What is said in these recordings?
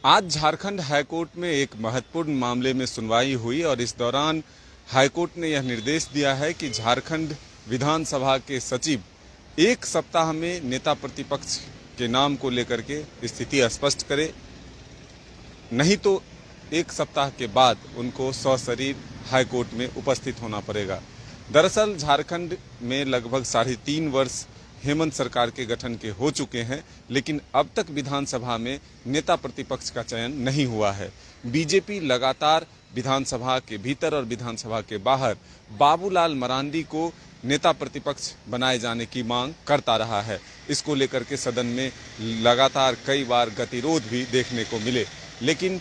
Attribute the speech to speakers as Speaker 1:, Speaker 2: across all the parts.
Speaker 1: आज झारखंड हाईकोर्ट में एक महत्वपूर्ण मामले में सुनवाई हुई और इस दौरान हाईकोर्ट ने यह निर्देश दिया है कि झारखंड विधानसभा के सचिव एक सप्ताह में नेता प्रतिपक्ष के नाम को लेकर के स्थिति स्पष्ट करे, नहीं तो एक सप्ताह के बाद उनको सशरीर हाईकोर्ट में उपस्थित होना पड़ेगा। दरअसल झारखंड में लगभग 3.5 वर्ष हेमंत सरकार के गठन के हो चुके हैं, लेकिन अब तक विधानसभा में नेता प्रतिपक्ष का चयन नहीं हुआ है। बीजेपी लगातार विधानसभा के भीतर और विधानसभा के बाहर बाबूलाल मरांडी को नेता प्रतिपक्ष बनाए जाने की मांग करता रहा है। इसको लेकर के सदन में लगातार कई बार गतिरोध भी देखने को मिले, लेकिन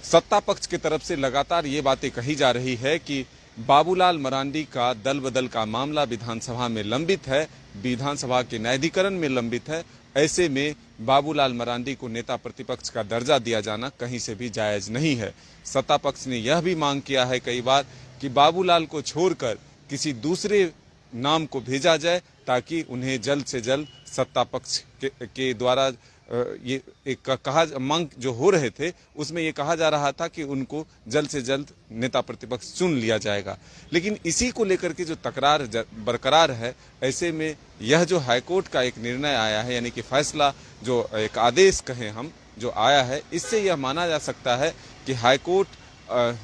Speaker 1: सत्ता पक्ष की तरफ से लगातार ये बातें कही जा रही है कि बाबूलाल मरांडी का दल बदल का मामला विधानसभा में लंबित है, विधानसभा के न्यायाधिकरण में लंबित है। ऐसे में बाबूलाल मरांडी को नेता प्रतिपक्ष का दर्जा दिया जाना कहीं से भी जायज नहीं है। सत्ता पक्ष ने यह भी मांग किया है कई बार कि बाबूलाल को छोड़कर किसी दूसरे नाम को भेजा जाए, ताकि उन्हें जल्द से जल्द सत्ता पक्ष के द्वारा ये एक कहा मांग जो हो रहे थे उसमें ये कहा जा रहा था कि उनको जल्द से जल्द नेता प्रतिपक्ष चुन लिया जाएगा। लेकिन इसी को लेकर के जो तकरार बरकरार है, ऐसे में यह जो हाईकोर्ट का एक निर्णय आया है, यानी कि फैसला जो एक आदेश कहें हम जो आया है, इससे यह माना जा सकता है कि हाईकोर्ट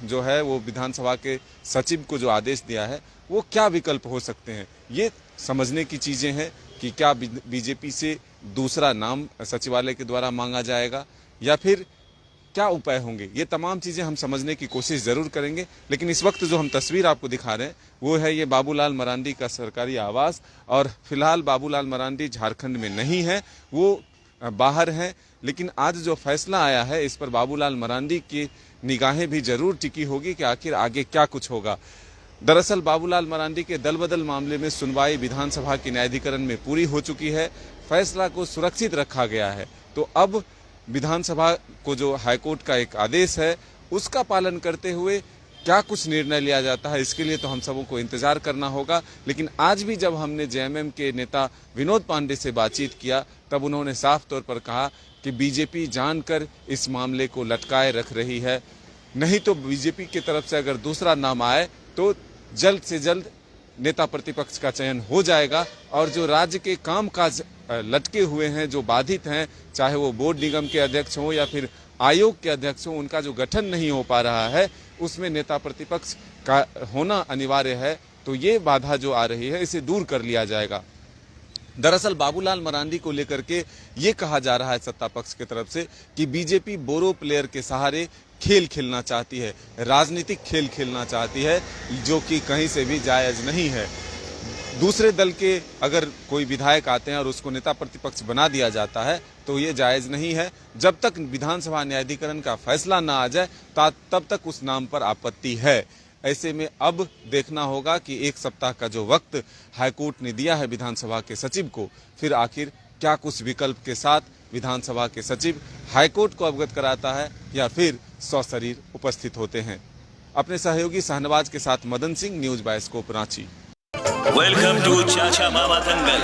Speaker 1: जो है वो विधानसभा के सचिव को जो आदेश दिया है वो क्या विकल्प हो सकते हैं, ये समझने की चीजें हैं कि क्या बीजेपी से दूसरा नाम सचिवालय के द्वारा मांगा जाएगा या फिर क्या उपाय होंगे। ये तमाम चीजें हम समझने की कोशिश जरूर करेंगे। लेकिन इस वक्त जो हम तस्वीर आपको दिखा रहे हैं वो है ये बाबूलाल मरांडी का सरकारी आवास, और फिलहाल बाबूलाल मरांडी झारखंड में नहीं है, वो बाहर हैं। लेकिन आज जो फैसला आया है इस पर बाबूलाल मरांडी की निगाहें भी जरूर टिकी होगी कि आखिर आगे क्या कुछ होगा। दरअसल बाबूलाल मरांडी के दल बदल मामले में सुनवाई विधानसभा के न्यायाधिकरण में पूरी हो चुकी है, फैसला को सुरक्षित रखा गया है। तो अब विधानसभा को जो हाईकोर्ट का एक आदेश है उसका पालन करते हुए क्या कुछ निर्णय लिया जाता है, इसके लिए तो हम सबों को इंतजार करना होगा। लेकिन आज भी जब हमने जेएमएम के नेता विनोद पांडे से बातचीत किया तब उन्होंने साफ तौर पर कहा कि बीजेपी जानकर इस मामले को लटकाए रख रही है, नहीं तो बीजेपी की तरफ से अगर दूसरा नाम आए तो जल्द से जल्द नेता प्रतिपक्ष का चयन हो जाएगा। और जो राज्य के कामकाज लटके हुए हैं, जो बाधित हैं, चाहे वो बोर्ड निगम के अध्यक्ष हों या फिर आयोग के अध्यक्ष हों, उनका जो गठन नहीं हो पा रहा है उसमें नेता प्रतिपक्ष का होना अनिवार्य है। तो ये बाधा जो आ रही है इसे दूर कर लिया जाएगा। दरअसल बाबूलाल मरांडी को लेकर के ये कहा जा रहा है सत्ता पक्ष की तरफ से कि बीजेपी बोरो प्लेयर के सहारे खेल खेलना चाहती है, राजनीतिक खेल खेलना चाहती है, जो कि कहीं से भी जायज नहीं है। दूसरे दल के अगर कोई विधायक आते हैं और उसको नेता प्रतिपक्ष बना दिया जाता है तो ये जायज नहीं है। जब तक विधानसभा न्यायाधिकरण का फैसला ना आ जाए तब तक उस नाम पर आपत्ति है। ऐसे में अब देखना होगा कि एक सप्ताह का जो वक्त हाईकोर्ट ने दिया है विधानसभा के सचिव को, फिर आखिर क्या कुछ विकल्प के साथ विधानसभा के सचिव हाईकोर्ट को अवगत कराता है या फिर सशरीर उपस्थित होते हैं। अपने सहयोगी शाहनवाज के साथ Madan Singh, news bioscope, Ranchi.
Speaker 2: Welcome to Chacha Mama दंगल।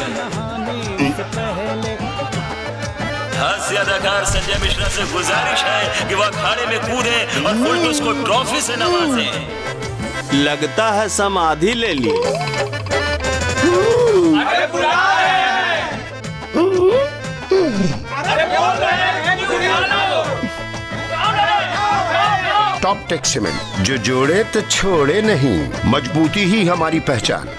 Speaker 2: हास्य अदाकार संजय मिश्रा से गुजारिश है कि वह अखाड़े में कूदे और फुलटूस को ट्रॉफी से नवाजें।
Speaker 3: लगता है समाधि ले ली।
Speaker 4: अरे बुला रहे हैं। अरे बोल रहे हैं कि बुला लो।
Speaker 5: टॉप टेक सीमेंट, जो जोड़े तो छोड़े नहीं, मजबूती ही हमारी पहचान।